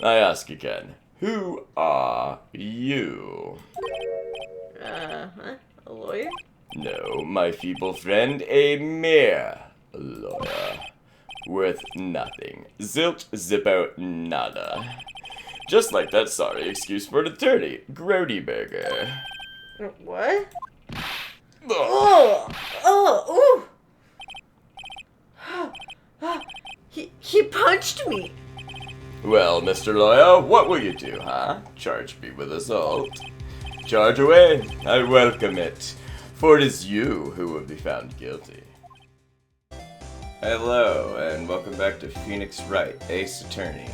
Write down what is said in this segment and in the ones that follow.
I ask again, who are you? Huh? A lawyer? No, my feeble friend, a mere lawyer. Worth nothing. Zilch, zippo, nada. Just like that sorry excuse for an attorney, Grody Burger. What? Oh! Oh! Ooh! He punched me! Well, Mr. Lawyer, what will you do, huh? Charge me with assault. Charge away, I welcome it, for it is you who will be found guilty. Hello, and welcome back to Phoenix Wright, Ace Attorney,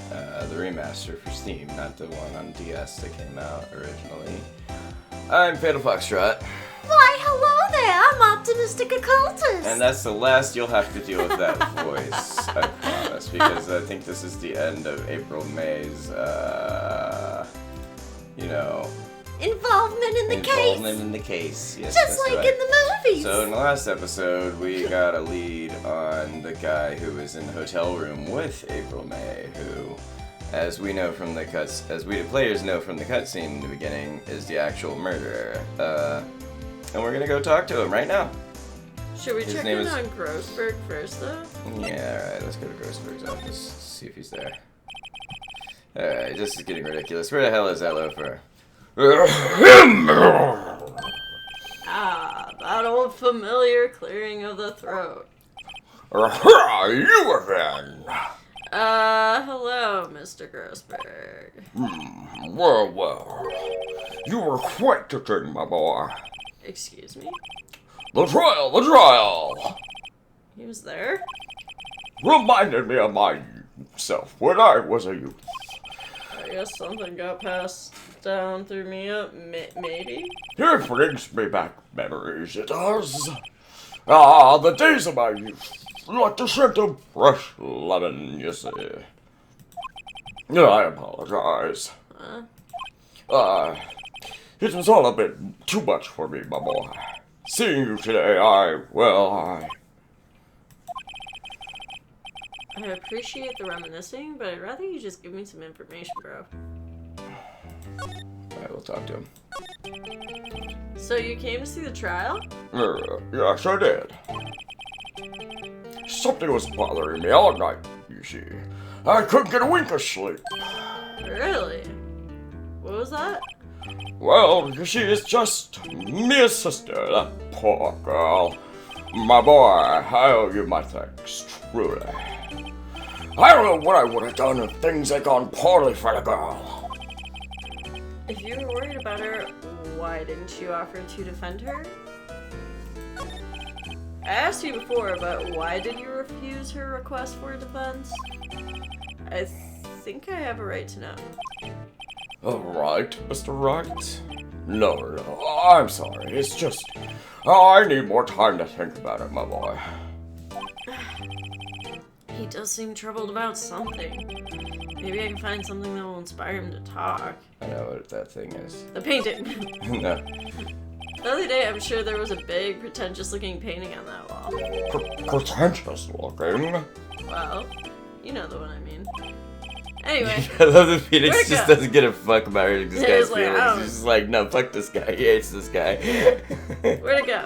the remaster for Steam, not the one on DS that came out originally. I'm Fatal Foxtrot. Why, hello there, I'm Optimistic Occultist! And that's the last you'll have to deal with that voice, I promise, because I think this is the end of April May's, Involvement in the case! Involvement in the case, yes. Just like right. in the movies! So in the last episode, we got a lead on the guy who was in the hotel room with April May, who, as we know from the as we the players know from the cutscene in the beginning, is the actual murderer. And we're gonna go talk to him right now. Should we check in on Grossberg first, though? Yeah, alright, let's go to Grossberg's office, see if he's there. Alright, this is getting ridiculous. Where the hell is that loafer? That old familiar clearing of the throat. You again! Hello, Mr. Grossberg. Well, you were quite the thing, my boy. Excuse me? The trial! He was there? Reminded me of myself when I was a youth. I guess something got passed down through me up, maybe? It brings me back memories, it does. Ah, the days of my youth, like the scent of fresh lemon, you see. I apologize. It was all a bit too much for me, my boy. Seeing you today, I appreciate the reminiscing, but I'd rather you just give me some information, bro. Alright, we'll talk to him. So you came to see the trial? Yes, I did. Something was bothering me all night, you see. I couldn't get a wink of sleep. Really? What was that? Well, you see, it's just me and sister, that poor girl. My boy, I owe you my thanks, truly. I don't know what I would have done if things had gone poorly for the girl. If you were worried about her, why didn't you offer to defend her? I asked you before, but why did you refuse her request for defense? I think I have a right to know. Right, Mr. Wright? No, I'm sorry. It's just, I need more time to think about it, my boy. He does seem troubled about something. Maybe I can find something that will inspire him to talk. I know what that thing is. The painting! No. The other day, I'm sure there was a big, pretentious-looking painting on that wall. Pretentious looking? Well, you know the one I mean. Anyway. I love that Phoenix Where'd it just go? doesn't give a fuck about this Yeah, guy's he's like, feelings. I don't- He's just like, no, fuck this guy. He hates this guy. Where'd it go?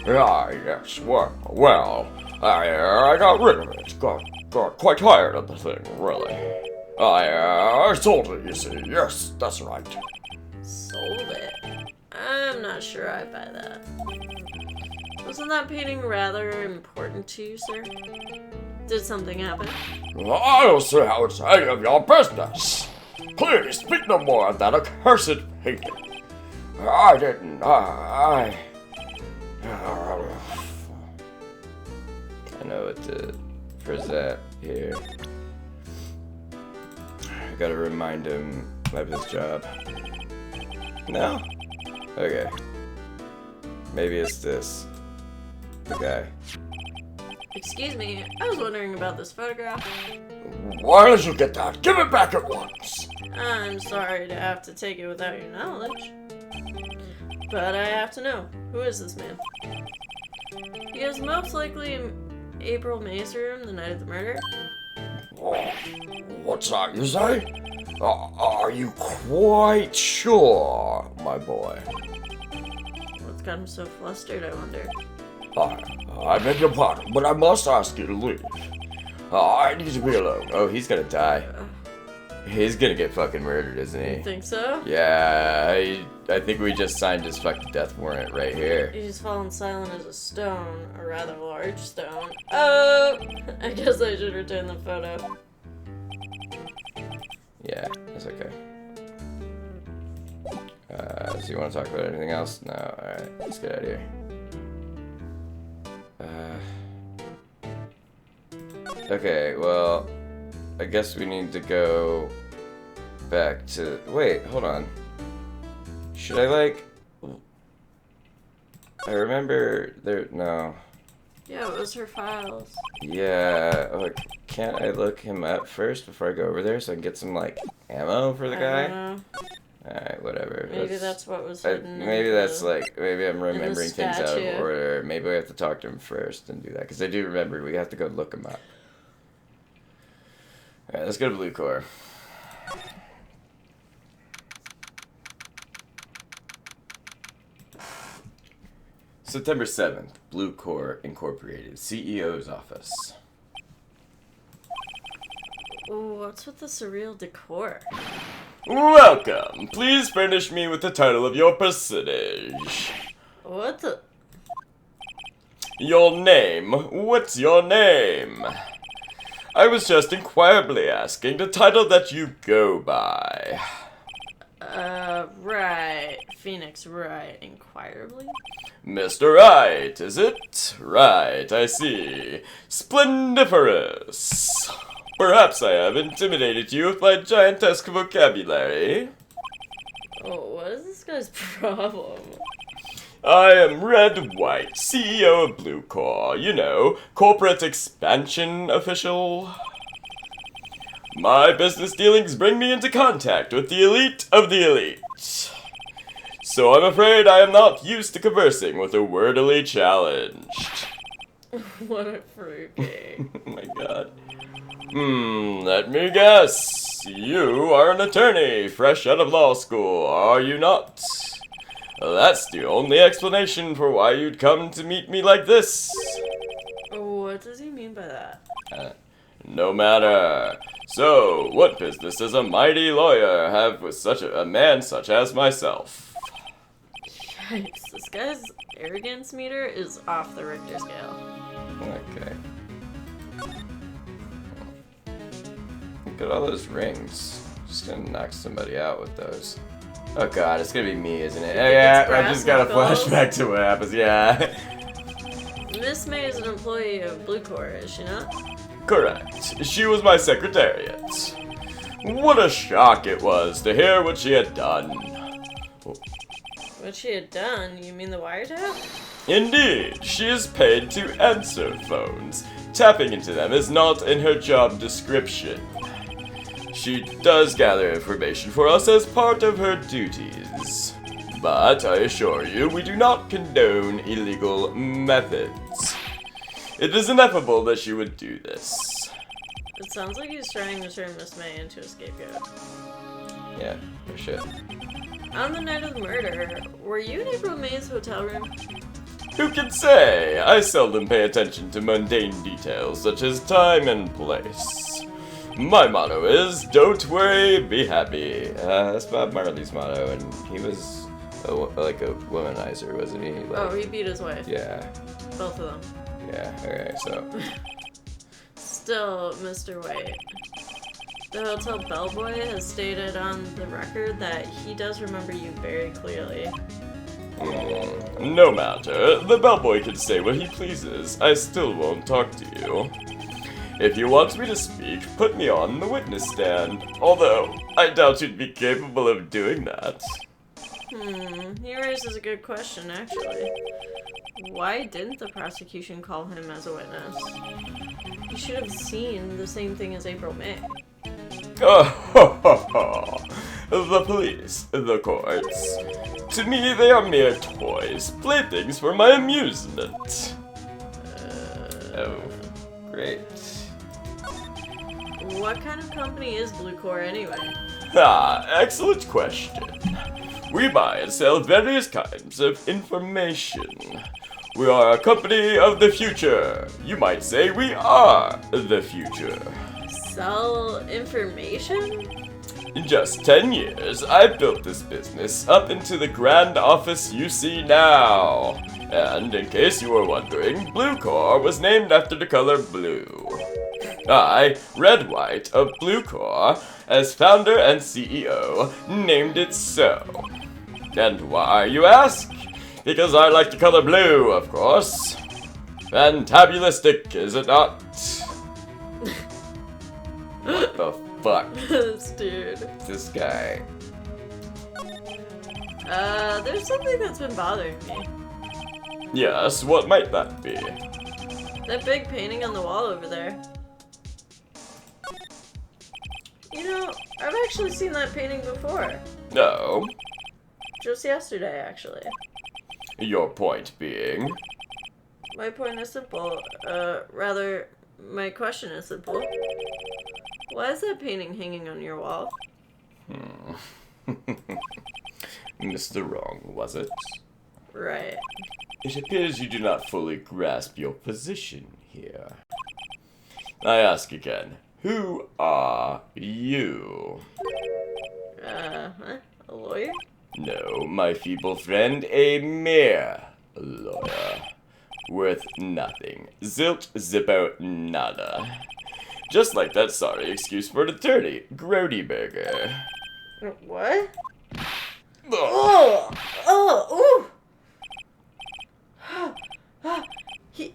Yes, well, I got rid of it. Got quite tired of the thing, really. I sold it, you see. Yes, that's right. Sold it. I'm not sure I buy that. Wasn't that painting rather important to you, sir? Did something happen? I don't see how it's any of your business. Please speak no more of that accursed painting. I didn't, I know what to present here. I gotta remind him of his job. No? Okay. Maybe it's this. The guy. Excuse me, I was wondering about this photograph. Why did you get that? Give it back at once. I'm sorry to have to take it without your knowledge. But I have to know, who is this man? He is most likely in April May's room the night of the murder. What's that you say? Are you quite sure, my boy? What's got him so flustered, I wonder? I beg your pardon, but I must ask you to leave. I need to be alone. Oh, he's gonna die. He's gonna get fucking murdered, isn't You he? think so? Yeah, I think we just signed his fucking death warrant right here. He's fallen silent as a stone, a rather large stone. Oh! I guess I should return the photo. Yeah, that's okay. So you want to talk about anything else? No? Alright, let's get out of here. Okay, well, I guess we need to go back to... Wait, hold on. Should I, like... I remember there... No. Yeah, it was her files. Yeah, like, can't I look him up first before I go over there so I can get some, like, ammo for the guy? I don't know. Alright, whatever. Maybe that's what was hidden. Maybe in that's the- like, maybe I'm remembering things out of statue. order. Maybe we have to talk to him first and do that. Because I do remember we have to go look him up. Alright, let's go to Blue Core. September 7th, Blue Core Incorporated, CEO's office. Ooh, what's with the surreal decor? Welcome. Please furnish me with the title of your percentage. What the? Your name. What's your name? I was just inquirably asking the title that you go by. Right. Phoenix Wright, inquirably? Mr. Wright, is it? Right, I see. Splendiferous. Perhaps I have intimidated you with my giantesque vocabulary. Oh, what is this guy's problem? I am Red White, CEO of Blue Core. You know, corporate expansion official. My business dealings bring me into contact with the elite of the elite. So I'm afraid I am not used to conversing with the wordily challenged. What a fruitcake. Oh my god. Let me guess. You are an attorney, fresh out of law school, are you not? That's the only explanation for why you'd come to meet me like this. What does he mean by that? No matter. So, what business does a mighty lawyer have with such a man such as myself? Yikes, this guy's arrogance meter is off the Richter scale. Okay. Look at all those rings. Just gonna knock somebody out with those. Oh god, it's gonna be me, isn't it? Oh, yeah, I just got a brass flashback to what happens, yeah. Miss May is an employee of Blue Core, is she not? Correct. She was my secretariat. What a shock it was to hear what she had done. What she had done? You mean the wiretap? Indeed, she is paid to answer phones. Tapping into them is not in her job description. She does gather information for us as part of her duties. But I assure you, we do not condone illegal methods. It is ineffable that she would do this. It sounds like he's trying to turn Miss May into a scapegoat. Yeah, for sure. On the night of the murder, were you in April May's hotel room? Who can say? I seldom pay attention to mundane details such as time and place. My motto is, don't worry, be happy. That's Bob Marley's motto, and he was like a womanizer, wasn't he? Like, Oh, he beat his wife. Yeah, Both of them. yeah, okay, so. Still, Mr. White. The hotel bellboy has stated on the record that he does remember you very clearly. No matter, the bellboy can say what he pleases. I still won't talk to you. If you want me to speak, put me on the witness stand. Although, I doubt you'd be capable of doing that. He raises a good question, actually. Why didn't the prosecution call him as a witness? He should have seen the same thing as April May. The police, the courts. To me, they are mere toys, playthings for my amusement. Oh, great. What kind of company is Blue Core anyway? Excellent question. We buy and sell various kinds of information. We are a company of the future. You might say we are the future. Sell information? In just 10 years, I built this business up into the grand office you see now. And in case you were wondering, Blue Core was named after the color blue. I, Red White of Blue Core, as founder and CEO, named it so. And why, you ask? Because I like the color blue, of course. Fantabulistic, is it not? What the fuck? This dude. This guy. There's something that's been bothering me. Yes, what might that be? That big painting on the wall over there. You know, I've actually seen that painting before. No. Just yesterday, actually. Your point being? My point is simple. Rather, my question is simple. Why is that painting hanging on your wall? Mr. Wrong, was it? Right. It appears you do not fully grasp your position here. I ask again, who are you? Huh? A lawyer? No, my feeble friend, a mere lawyer. Worth nothing. Zilt, zippo, nada. Just like that sorry excuse for an attorney, Grody Burger. What? Oh! Oh! Ooh!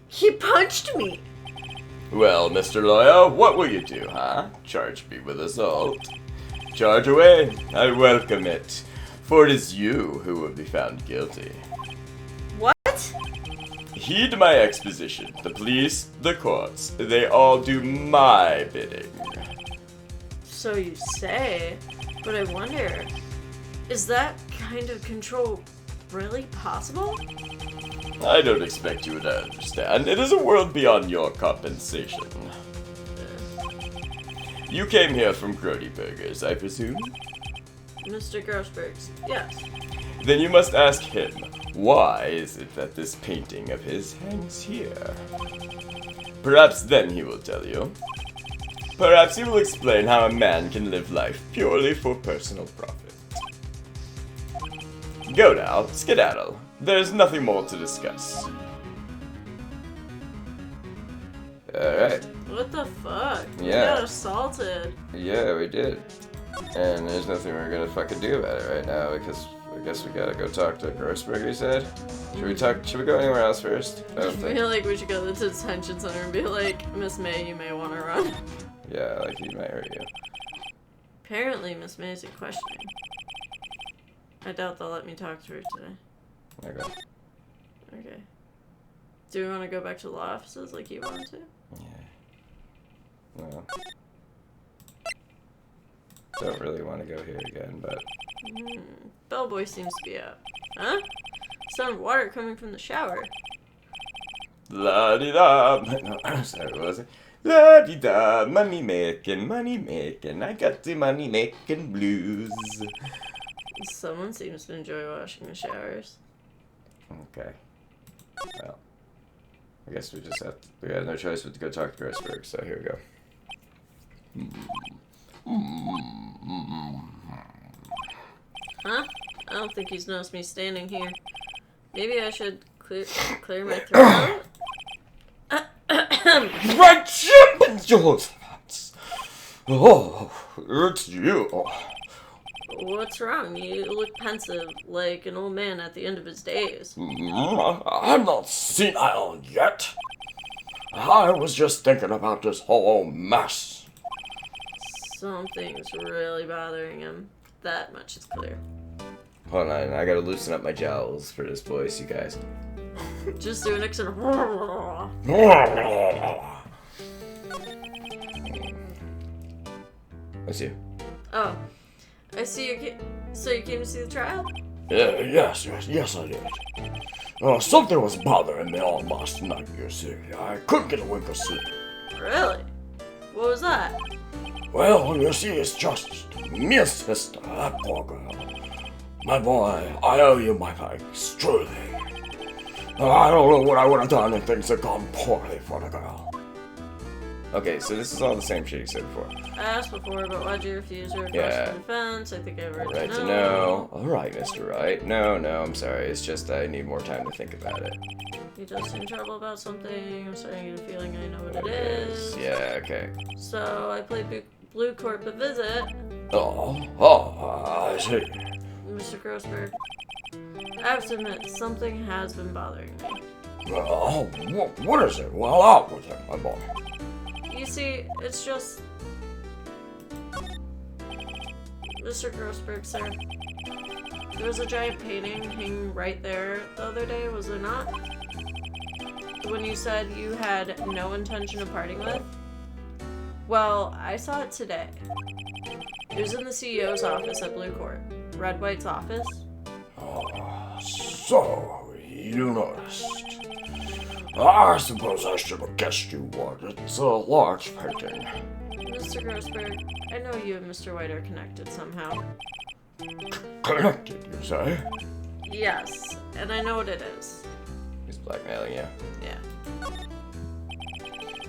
He punched me! Well, Mr. Lawyer, what will you do, huh? Charge me with assault. Charge away. I welcome it. For it is you who will be found guilty. What? Heed my exposition. The police, the courts, they all do my bidding. So you say, but I wonder, is that kind of control really possible? I don't expect you to understand. It is a world beyond your compensation. You came here from Grody Burgers, I presume? Mr. Grossberg's, yes. Then you must ask him, why is it that this painting of his hangs here? Perhaps then he will tell you. Perhaps he will explain how a man can live life purely for personal profit. Go now, skedaddle. There's nothing more to discuss. Alright. What the fuck? Yeah. We got assaulted. Yeah, we did. And there's nothing we're gonna fucking do about it right now because I guess we gotta go talk to Grossberg, he said. Should we go anywhere else first? I I don't think. feel like we should go to the detention center and be like, Miss May, you may want to run. Yeah, like he might hurt you. Apparently, Miss May is in questioning. I doubt they'll let me talk to her today. Okay. Okay. Do we want to go back to the law offices like you wanted to? Yeah. No. Don't really want to go here again, but... Bellboy seems to be out. Huh? Sound of water coming from the shower. La-di-da. No, sorry, what was it? La-di-da, money making, I got the money making blues. Someone seems to enjoy washing the showers. Okay. Well, I guess we just have to, we had no choice but to go talk to Grossberg, so here we go. Huh? I don't think he's noticed me standing here. Maybe I should clear my throat. Right ship yours. Oh, it's you. What's wrong? You look pensive, like an old man at the end of his days. I'm not senile yet. I was just thinking about this whole mess. Something's really bothering him. That much is clear. Hold on, I gotta loosen up my jowls for this voice, you guys. Just do an accent. That's you. Oh, I see you. So you came to see the trial? Yes, I did. Something was bothering me all last night, you see. I couldn't get a wink of sleep. Really? What was that? Well, you see, it's just me sister, that poor girl. My boy, I owe you my thanks, truly. I don't know what I would have done if things had gone poorly for the girl. Okay, so this is all the same shit you said before. I asked before, but why'd you refuse to request an offense? I think I heard Right to know. Alright, Mr. Wright. No, I'm sorry. It's just I need more time to think about it. You just in trouble about something. I'm starting to get a feeling I know what it is. Yeah, okay. So, I played Blue Corp a visit. I see. Mr. Grossberg, I have to admit, something has been bothering me. Well, what is it? Well, out with it, my boy. You see, it's just... Mr. Grossberg, sir. There was a giant painting hanging right there the other day, was there not? The one you said you had no intention of parting with? Well, I saw it today. It was in the CEO's office at Blue Court. Red White's office. So, you noticed. I suppose I should have guessed you would. It's a large painting. Mr. Grossberg, I know you and Mr. White are connected somehow. Connected, you say? Yes, and I know what it is. He's blackmailing you. Yeah.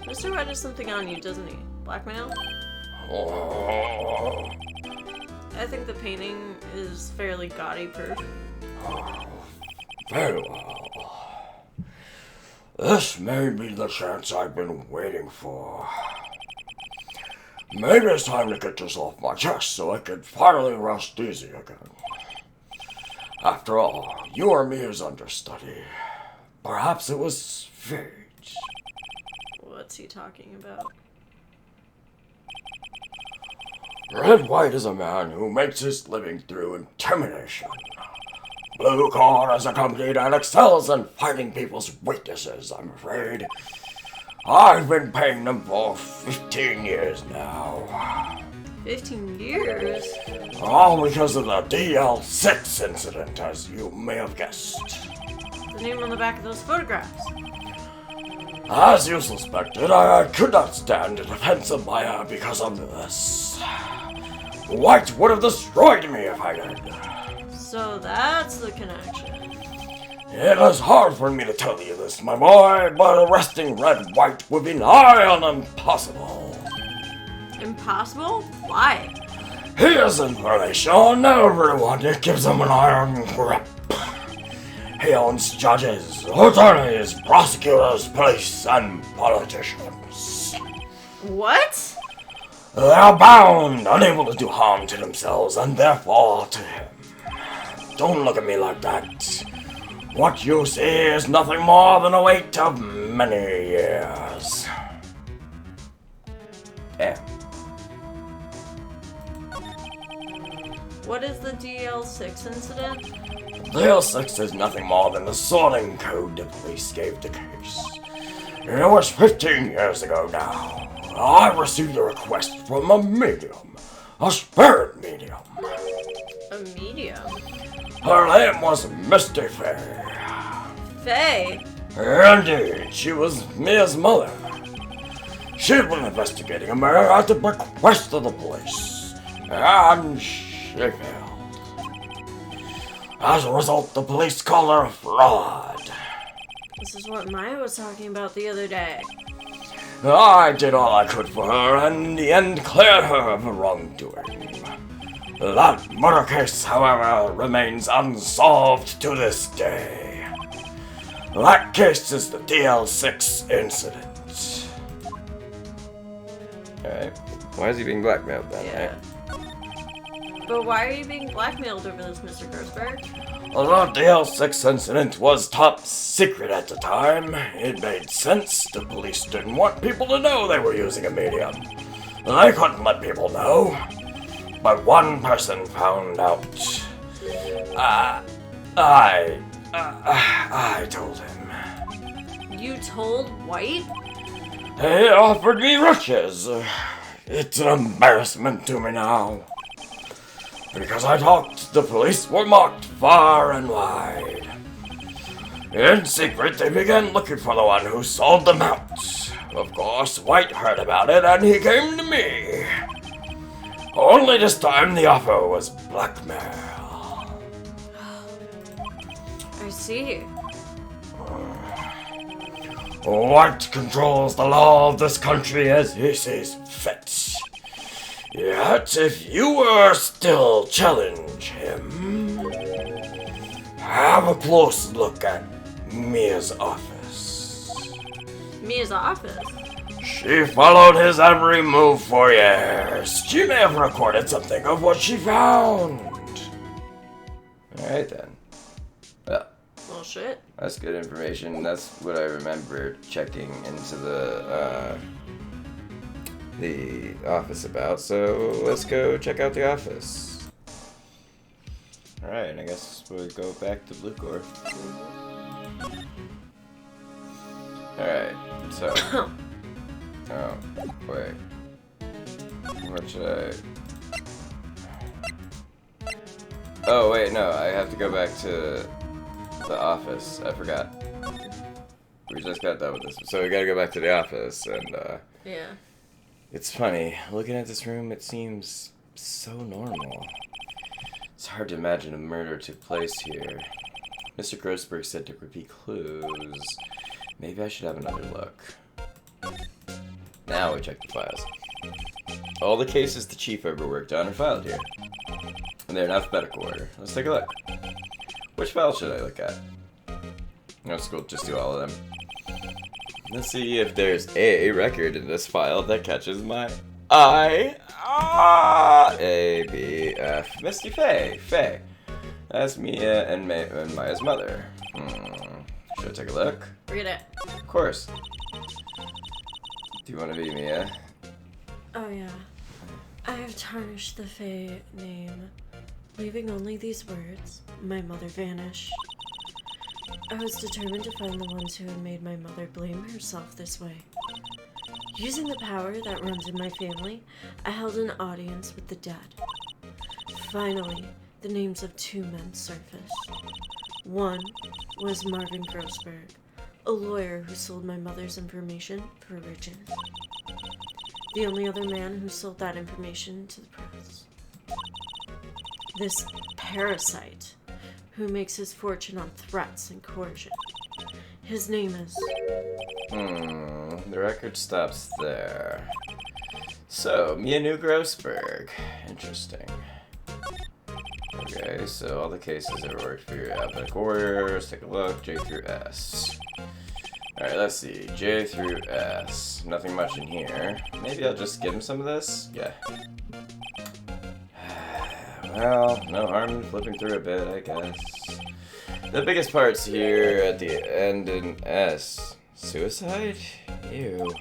Mr. White has something on you, doesn't he? Blackmail? Oh, I think the painting is fairly gaudy proof. very well. This may be the chance I've been waiting for. Maybe it's time to get this off my chest so I can finally rest easy again. After all, you or me is understudy. Perhaps it was fate. What's he talking about? Red White is a man who makes his living through intimidation. Blue Corps is a company that excels in finding people's weaknesses, I'm afraid. I've been paying them for 15 years now. 15 years? All because of the DL6 incident, as you may have guessed. The name on the back of those photographs. As you suspected, I could not stand the defense of Maya because of this. White would have destroyed me if I did. So that's the connection. It is hard for me to tell you this, my boy, but arresting Red White would be nigh on impossible. Impossible? Why? He has information on everyone. It gives him an iron grip. He owns judges, attorneys, prosecutors, police, and politicians. What? They're bound, unable to do harm to themselves, and therefore to him. Don't look at me like that. What you see is nothing more than a wait of many years. Damn. What is the DL6 incident? DL6 is nothing more than the sorting code the police gave the case. It was 15 years ago now. I received a request from a medium. A spirit medium. A medium? Her name was Misty Faye. Faye? Indeed, she was Mia's mother. She'd been investigating a murder at the request of the police, and she failed. As a result, the police called her a fraud. This is what Maya was talking about the other day. I did all I could for her, and in the end cleared her of her wrongdoing. That murder case, however, remains unsolved to this day. That case is the DL6 incident. Alright. Why is he being blackmailed then, Yeah. But why are you being blackmailed over this, Mr. Grossberg? The DL6 incident was top secret at the time. It made sense. The police didn't want people to know they were using a medium. They couldn't let people know. But one person found out. I told him. You told White? He offered me riches. It's an embarrassment to me now. Because I talked, the police were marked far and wide. In secret, they began looking for the one who sold them out. Of course, White heard about it and he came to me. Only this time the offer was blackmail. I see. White controls the law of this country as he sees fit. Yet, if you were still challenge him, have a close look at Mia's office. Mia's office? She followed his every move for years. She may have recorded something of what she found. Alright then. Well, Well, shit. that's good information. That's what I remember checking into the office about. So let's go check out the office. Alright, and I guess we'll go back to Blue Core. Alright, so. Oh, wait. What should I. Oh, wait, no, I have to go back to the office. I forgot. We just got done with this. So we gotta go back to the office, and, Yeah. it's funny. Looking at this room, it seems so normal. It's hard to imagine a murder took place here. Mr. Grossberg said to repeat clues. Maybe I should have another look. Now we check the files. All the cases the chief ever worked on are filed here. And they're in alphabetical order. Let's take a look. Which file should I look at? No, school, just do all of them. Let's see if there's a record in this file that catches my eye. A, B, F. Misty Faye. Faye. That's Mia and Maya's mother. Should I take a look? Read it. Of course. Do you want to be Mia? Oh, yeah. I have tarnished the Fae name, leaving only these words. My mother vanished. I was determined to find the ones who had made my mother blame herself this way. Using the power that runs in my family, I held an audience with the dead. Finally, the names of two men surfaced. One was Marvin Grossberg, a lawyer who sold my mother's information for riches. The only other man who sold that information to the press. This parasite who makes his fortune on threats and coercion. His name is... The record stops there. So, Mia knew Grossberg. Interesting. Okay, so all the cases that worked for your alphabetical order. Let's take a look. J through S. Alright, let's see. J through S. Nothing much in here. Maybe I'll just give him some of this? Yeah. Well, no harm in flipping through a bit, I guess. The biggest part's here at the end in S. Suicide? Ew.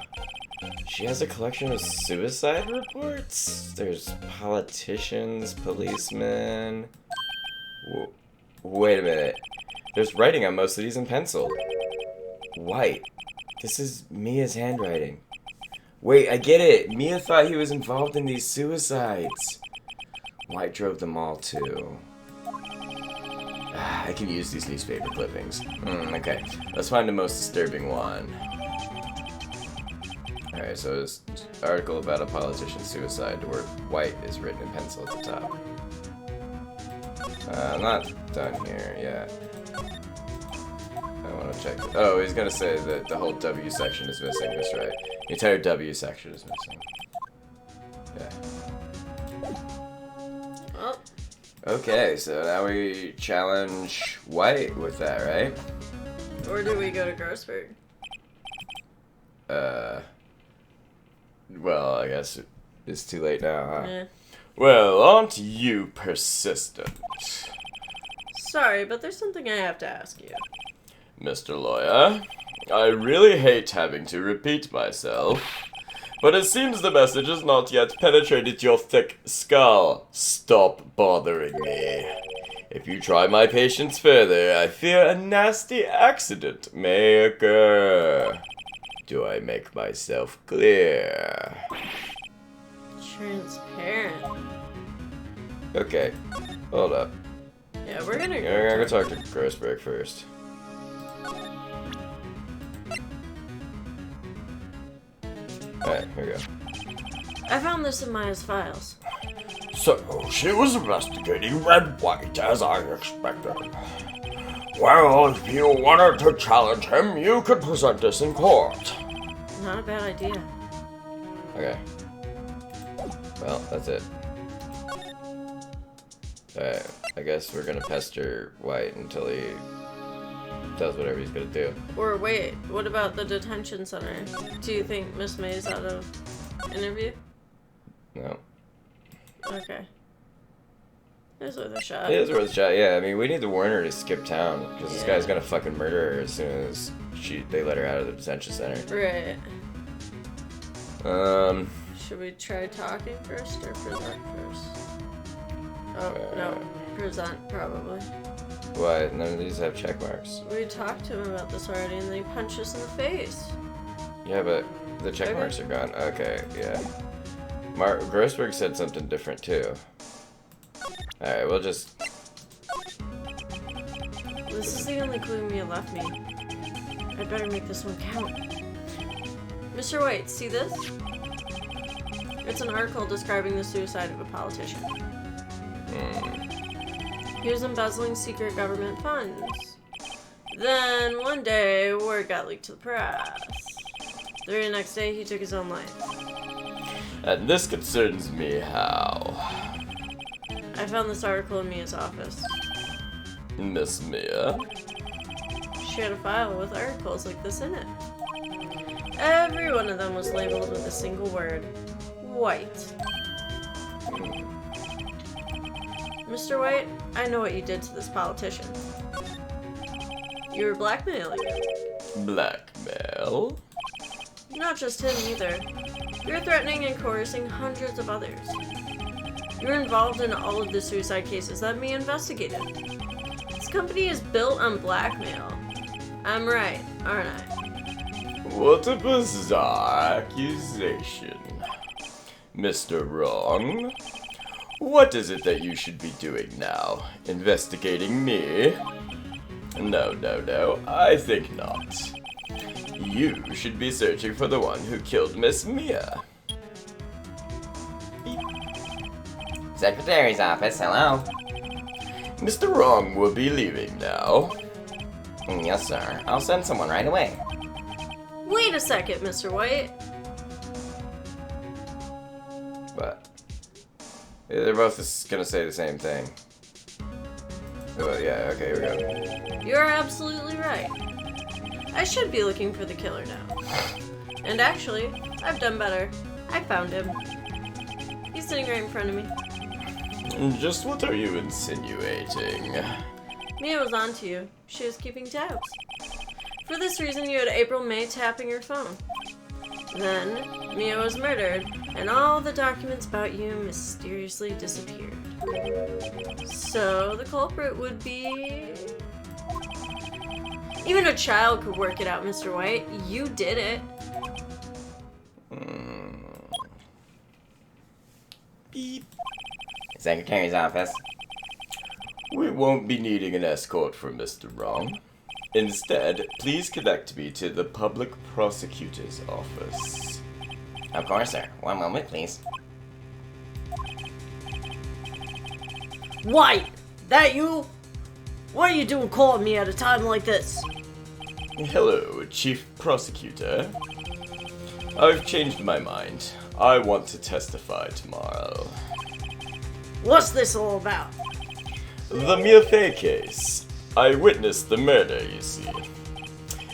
She has a collection of suicide reports? There's politicians, policemen... Wait a minute. There's writing on most of these in pencil. White. This is Mia's handwriting. Wait, I get it. Mia thought he was involved in these suicides. White drove them all too. I can use these newspaper clippings. Okay, let's find the most disturbing one. Alright, so this article about a politician's suicide, the word white is written in pencil at the top. I'm not done here yet. I want to check it. Oh, he's gonna say that the whole W section is missing, that's right. The entire W section is missing. Yeah. Oh. Okay, so now we challenge White with that, right? Or do we go to Grossberg? Well, I guess it's too late now, huh? Eh. Well, aren't you persistent? Sorry, but there's something I have to ask you. Mr. Lawyer, I really hate having to repeat myself, but it seems the message has not yet penetrated your thick skull. Stop bothering me. If you try my patience further, I fear a nasty accident may occur. Do I make myself clear? Transparent. Okay, hold up. Yeah, we're gonna We're go. gonna talk to Grossberg first. Alright, here we go. I found this in Maya's files. So, she was investigating Red White, as I expected. Well, if you wanted to challenge him, you could present this in court. Not a bad idea. Okay. Well, that's it. Alright, I guess we're gonna pester White until he does whatever he's gonna do. Or wait, what about the detention center? Do you think Miss May's out of interview? No. Okay. There's worth a shot. It is worth a shot, yeah. I mean, we need to warn her to skip town, because this guy's gonna fucking murder her as soon as they let her out of the detention center. Right. Should we try talking first or present first? Oh, no. Present, probably. Why? None of these have check marks. We talked to him about this already and then he punched us in the face. Yeah, but the check marks are gone. Okay, yeah. Grossberg said something different, too. Alright, we'll just... This is the only clue Mia left me. I'd better make this one count. Mr. White, see this? It's an article describing the suicide of a politician. He was embezzling secret government funds. Then, one day, word got leaked to the press. The very next day, he took his own life. And this concerns me how? I found this article in Mia's office. Miss Mia? She had a file with articles like this in it. Every one of them was labeled with a single word. White. Mr. White, I know what you did to this politician. You were blackmailing him. Blackmail? Not just him either. You were threatening and coercing hundreds of others. You were involved in all of the suicide cases that me investigated. This company is built on blackmail. I'm right, aren't I? What a bizarre accusation. Mr. Wrong? What is it that you should be doing now? Investigating me? No, I think not. You should be searching for the one who killed Miss Mia. Secretary's office, hello. Mr. Wrong will be leaving now. Yes, sir. I'll send someone right away. Wait a second, Mr. White. What? They're both just gonna say the same thing. Oh, yeah, okay, here we go. You're absolutely right. I should be looking for the killer now. And actually, I've done better. I found him. He's sitting right in front of me. Just what are you insinuating? Mia was on to you. She was keeping tabs. For this reason, you had April May tapping your phone. Then, Mia was murdered, and all the documents about you mysteriously disappeared. So, the culprit would be... Even a child could work it out, Mr. White. You did it. Beep. Secretary's office. We won't be needing an escort for Mr. Wrong. Instead, please connect me to the public prosecutor's office. Of course, sir. One moment, please. White! That you? What are you doing calling me at a time like this? Hello, Chief Prosecutor. I've changed my mind. I want to testify tomorrow. What's this all about? The Mia Fey case. I witnessed the murder, you see.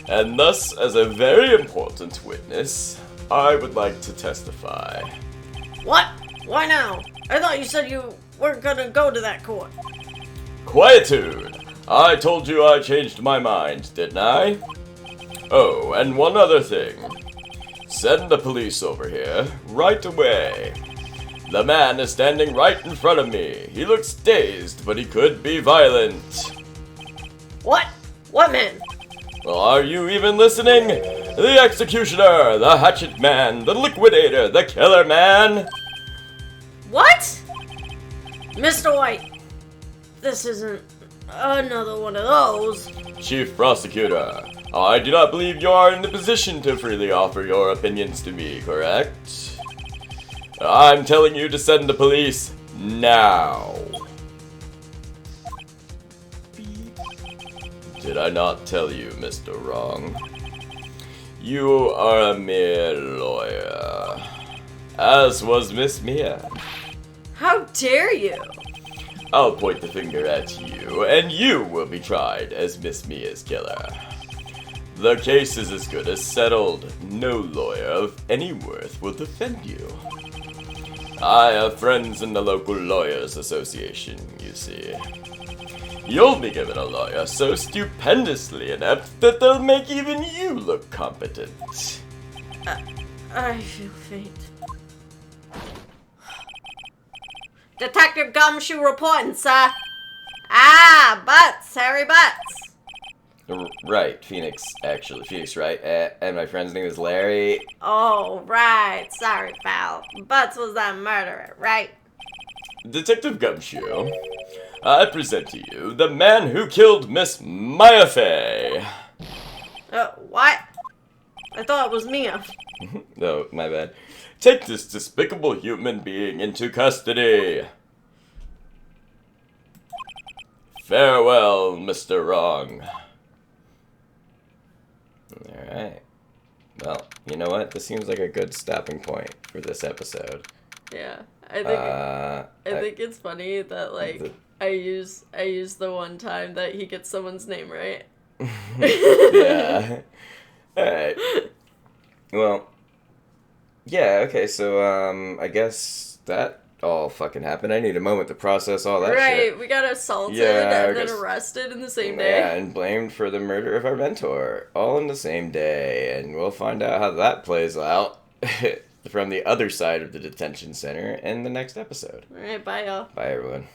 And thus, as a very important witness, I would like to testify. What? Why now? I thought you said you weren't gonna go to that court. Quietude! I told you I changed my mind, didn't I? Oh, and one other thing. Send the police over here, right away. The man is standing right in front of me. He looks dazed, but he could be violent. What? What man? Well, are you even listening? The executioner, the hatchet man, the liquidator, the killer man. What? Mr. White, this isn't another one of those. Chief Prosecutor, I do not believe you are in the position to freely offer your opinions to me, correct? I'm telling you to send the police Now. Did I not tell you, Mr. Wrong? You are a mere lawyer, as was Miss Mia. How dare you? I'll point the finger at you, and you will be tried as Miss Mia's killer. The case is as good as settled. No lawyer of any worth will defend you. I have friends in the local lawyers association, you see. You'll be given a lawyer so stupendously inept that they'll make even you look competent. I feel faint. Detective Gumshoe reporting, sir. Butts, Harry Butts. Right, Phoenix Wright, and my friend's name is Larry. Oh, right. Sorry, pal. Butts was that murderer, right? Detective Gumshoe, I present to you the man who killed Miss Maya Fey. What? I thought it was Mia. Oh, my bad. Take this despicable human being into custody. Farewell, Mr. Wrong. Alright. Well, you know what? This seems like a good stopping point for this episode. Yeah, I think it's funny that I use the one time that he gets someone's name right. Yeah. Alright. Well, yeah, okay, so, I guess that all fucking happened. I need a moment to process all that shit. Right, we got assaulted and then arrested in the same day. Yeah, and blamed for the murder of our mentor, all in the same day, and we'll find out how that plays out from the other side of the detention center in the next episode. Alright, bye y'all. Bye, everyone.